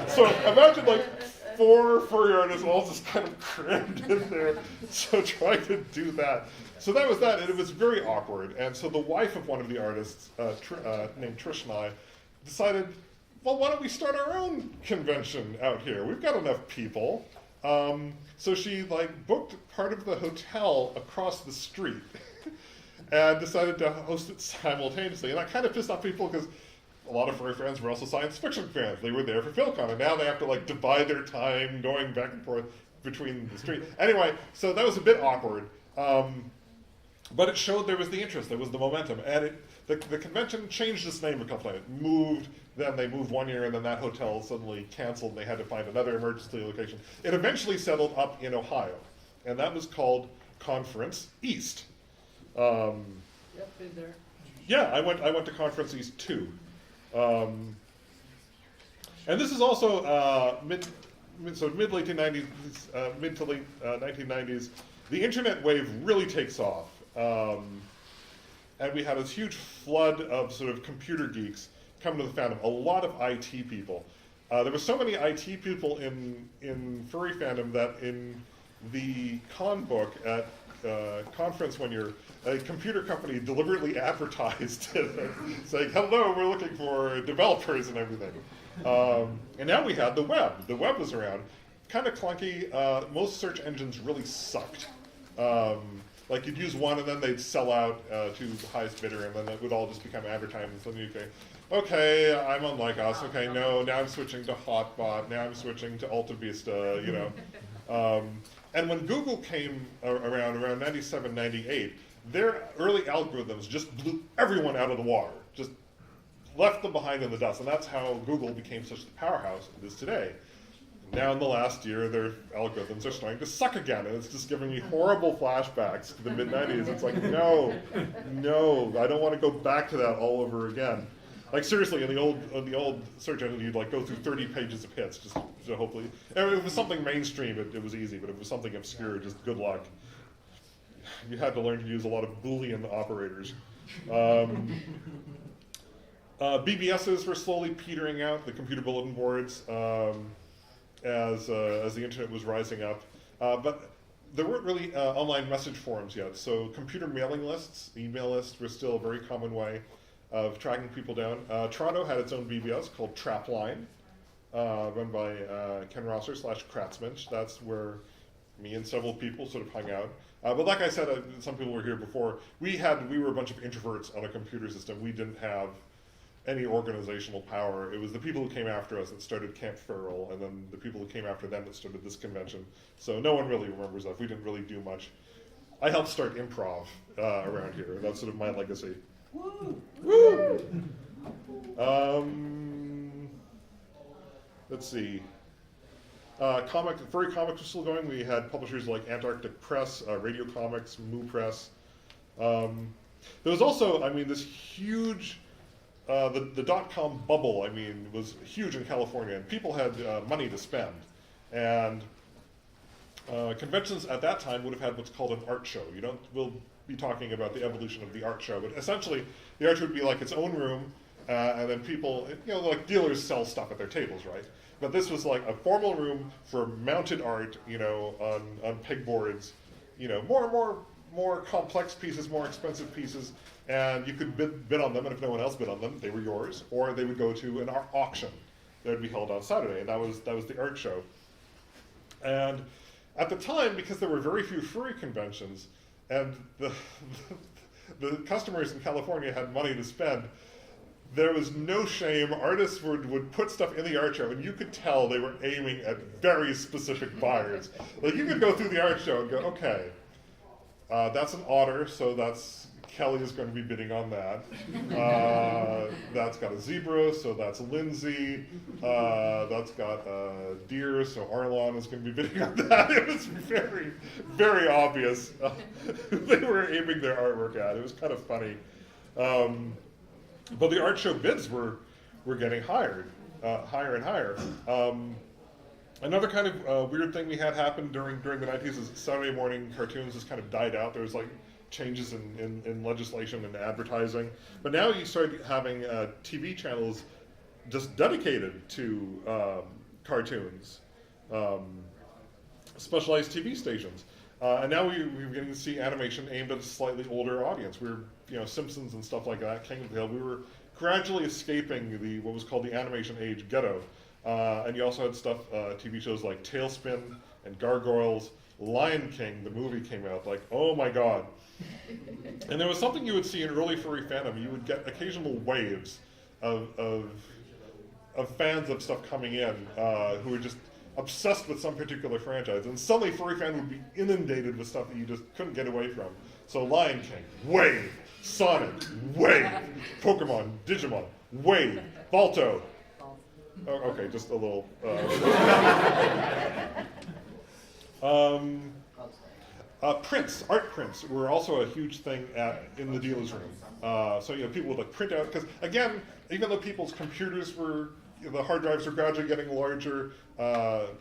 So imagine like 4 furry artists all just kind of crammed in there, so trying to do that. So that was that, and it was very awkward. And so the wife of one of the artists, named Trish and I, decided, well, why don't we start our own convention out here? We've got enough people. So she booked part of the hotel across the street and decided to host it simultaneously. And that kind of pissed off people because a lot of furry fans were also science fiction fans. They were there for PhilCon, and now they have to divide their time going back and forth between the street. Anyway, so that was a bit awkward. But it showed there was the interest, there was the momentum, and the convention changed its name a couple times. It moved, then they moved 1 year, and then that hotel suddenly canceled, and they had to find another emergency location. It eventually settled up in Ohio, and that was called Conference East.
Yep, been there.
Yeah, I went to Conference East too. And this is also mid to late 1990s. The internet wave really takes off. And we had this huge flood of sort of computer geeks come to the fandom, a lot of IT people. There were so many IT people in Furry Fandom that in the con book at conference one year, a computer company deliberately advertised saying, hello, we're looking for developers and everything. And now we had the web. The web was around. Kind of clunky. Most search engines really sucked. You'd use one and then they'd sell out to the highest bidder, and then it would all just become advertising. So you say, okay, I'm on Lycos. Okay, no, now I'm switching to Hotbot. Now I'm switching to Alta Vista, And when Google came around 97, 98, their early algorithms just blew everyone out of the water, just left them behind in the dust. And that's how Google became such the powerhouse it is today. Now in the last year, their algorithms are starting to suck again, and it's just giving me horrible flashbacks to the mid-90s. It's like, no, I don't want to go back to that all over again. Seriously, in the old search engine, you'd go through 30 pages of hits, just to hopefully. If it was something mainstream, it was easy, but if it was something obscure, just good luck. You had to learn to use a lot of Boolean operators. BBSs were slowly petering out, the computer bulletin boards, as the internet was rising up. But there weren't really online message forums yet, so computer mailing lists, email lists, were still a very common way of tracking people down. Toronto had its own BBS called Trapline, run by Ken Rosser / Kratzmensch. That's where me and several people sort of hung out. But like I said, some people were here before. We were a bunch of introverts on a computer system. We didn't have any organizational power. It was the people who came after us that started Camp Feral, and then the people who came after them that started this convention. So no one really remembers that. We didn't really do much. I helped start improv around here. That's sort of my legacy. Woo! Woo! Let's see. Furry comics were still going. We had publishers like Antarctic Press, Radio Comics, Moo Press. There was also, this huge, the dot-com bubble, was huge in California, and people had money to spend. And conventions at that time would have had what's called an art show. We'll be talking about the evolution of the art show, but essentially the art show would be like its own room, and then people, dealers sell stuff at their tables, right? But this was like a formal room for mounted art, on pegboards, more complex pieces, more expensive pieces, and you could bid on them, and if no one else bid on them, they were yours, or they would go to an auction that would be held on Saturday, and that was the art show. And at the time, because there were very few furry conventions, and the customers in California had money to spend, there was no shame. Artists would put stuff in the art show, and you could tell they were aiming at very specific buyers. You could go through the art show and go, okay, that's an otter, so Kelly is going to be bidding on that. That's got a zebra, so that's Lindsay. That's got a deer, so Arlon is going to be bidding on that. It was very, very obvious who they were aiming their artwork at. It was kind of funny. But the art show bids were getting higher and higher. Another kind of weird thing we had happen during the 90s is Saturday morning cartoons just kind of died out. There was like changes in legislation and advertising. But now you start having TV channels just dedicated to cartoons, specialized TV stations. And now we're getting to see animation aimed at a slightly older audience. Simpsons and stuff like that, King of the Hill. We were gradually escaping what was called the animation age ghetto. And you also had stuff, TV shows like Tailspin and Gargoyles. Lion King, the movie came out, like, oh my god. And there was something you would see in early furry fandom. You would get occasional waves of fans of stuff coming in who were just obsessed with some particular franchise. And suddenly furry fans would be inundated with stuff that you just couldn't get away from. So Lion King, wave. Sonic, wave. Pokemon, Digimon, wave. Balto. Oh, okay, just a little. Prints, art prints, were also a huge thing in the dealer's room. So people would like print out, because again, even though people's computers were, the hard drives were gradually getting larger,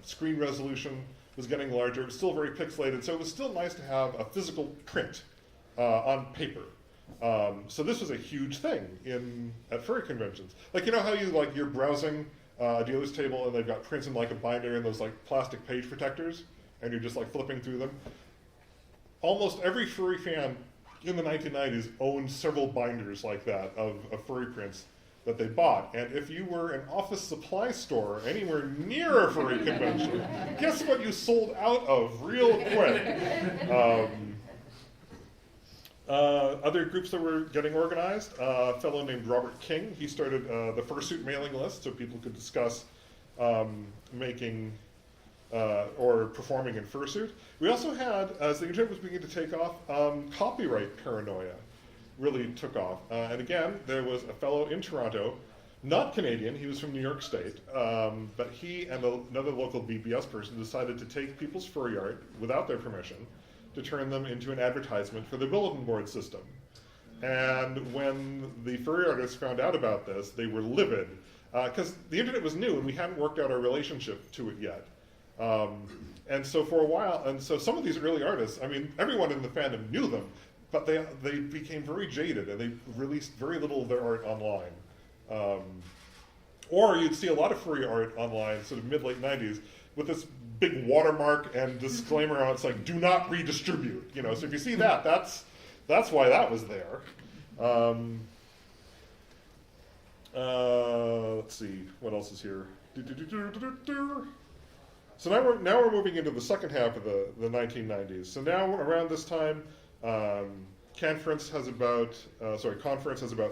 screen resolution was getting larger, it was still very pixelated, so it was still nice to have a physical print on paper. So this was a huge thing at furry conventions. Like, you know how you're browsing a dealer's table and they've got prints in like a binder and those like plastic page protectors, and you're just like flipping through them? Almost every furry fan in the 1990s owned several binders like that of furry prints that they bought. And if you were an office supply store anywhere near a furry convention, guess what you sold out of real quick? Other groups that were getting organized, a fellow named Robert King, he started the Fursuit mailing list so people could discuss making or performing in fursuit. We also had, as the internet was beginning to take off, copyright paranoia really took off. And again, there was a fellow in Toronto, not Canadian, he was from New York State, but he and another local BBS person decided to take people's furry art without their permission to turn them into an advertisement for the bulletin board system. And when the furry artists found out about this, they were livid, because the internet was new and we hadn't worked out our relationship to it yet. And so for a while, and so some of these early artists, I mean, everyone in the fandom knew them, but they became very jaded and they released very little of their art online. Or you'd see a lot of furry art online, sort of mid-late 90s, with this big watermark and disclaimer on it, it's like, do not redistribute. So if you see that, that's why that was there. Let's see, what else is here? So now we're moving into the second half of the 1990s. So now around this time, Conference has about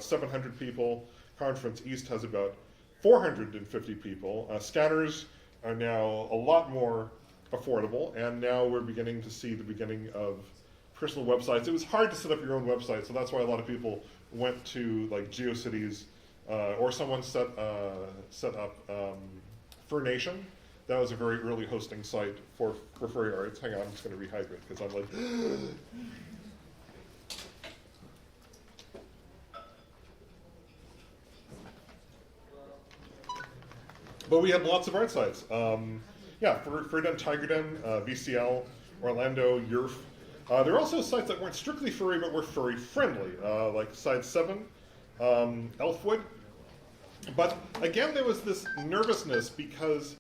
700 people. Conference East has about 450 people. Scanners are now a lot more affordable, and now we're beginning to see the beginning of personal websites. It was hard to set up your own website, so that's why a lot of people went to like GeoCities, or someone set up FurNation. That was a very early hosting site for furry arts. Hang on, I'm just going to rehydrate because I'm like. But we had lots of art sites. Furden, Tigerden, VCL, Orlando, Yerf. There are also sites that weren't strictly furry, but were furry friendly, like Side 7, Elfwood. But again, there was this nervousness because